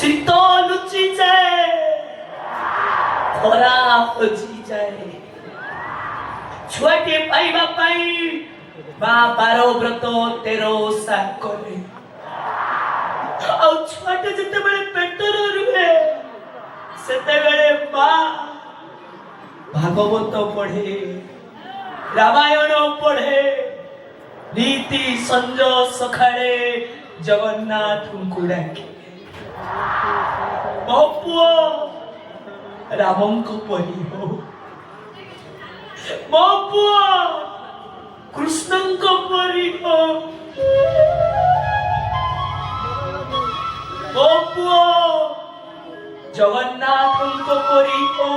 ଶୀତ ଲୁଚିଯାଏ ଖରା ହଜିଯାଏ ଛୁଆଟିଏ ପାଇବା ପାଇଁ ମା 12 ବ୍ରତ 13 ଓଷା କରେ ଆଉ ଛୁଆଟେ ଯେତେବେଳେ ପେଟରେ ରୁହେ ସେତେବେଳେ ମା ଭାଗବତ ପଢେ ରାମାୟଣ ପଢେ नीति संज सखाळे जगन्नाथଙ୍କୁ ଡାକେ ମୋ ପୁଅ ରାମଙ୍କ ପରି ହୋ ମୋ ପୁଅ କୃଷ୍ଣଙ୍କ ପରି ହୋ ମୋ ପୁଅ ଜଗନ୍ନାଥଙ୍କ ପରି ହୋ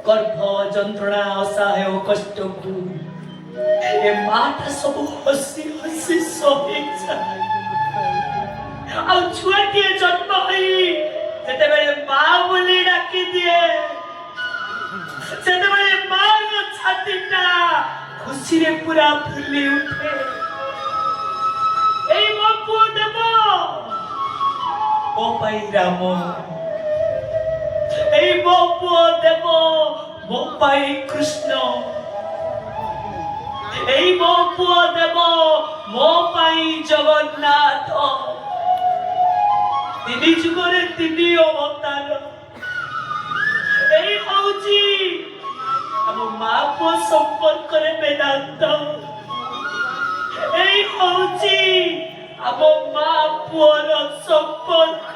ଗର୍ଭ ଯନ୍ତ୍ରଣା ଅସହାୟ କଷ୍ଟକୁ ए माटा सब हसी हसी सही जाए आ छुआटी जन्म होई सेते बेले मां बोली डाकी दिए सेते बेले मां रो छातीटा खुशी रे पूरा फुली उठे ए मो पुओ देबो ओ पाई राम ए मो पुओ देबो मो पाई कृष्ण এই ମୋ ପୁଅ ଦେବ ମୋ ପାଇଁ ଜଗନ୍ନାଥ ତିନି ଯୁଗରେ ତିନି ଅବତାର এই ହଉଛି ଆମ ମା ପୁଅ ସମ୍ପର୍କରେ ବେଦାନ୍ତ এই ହଉଛି ଆମ ମା ପୁଅର ସମ୍ପର୍କ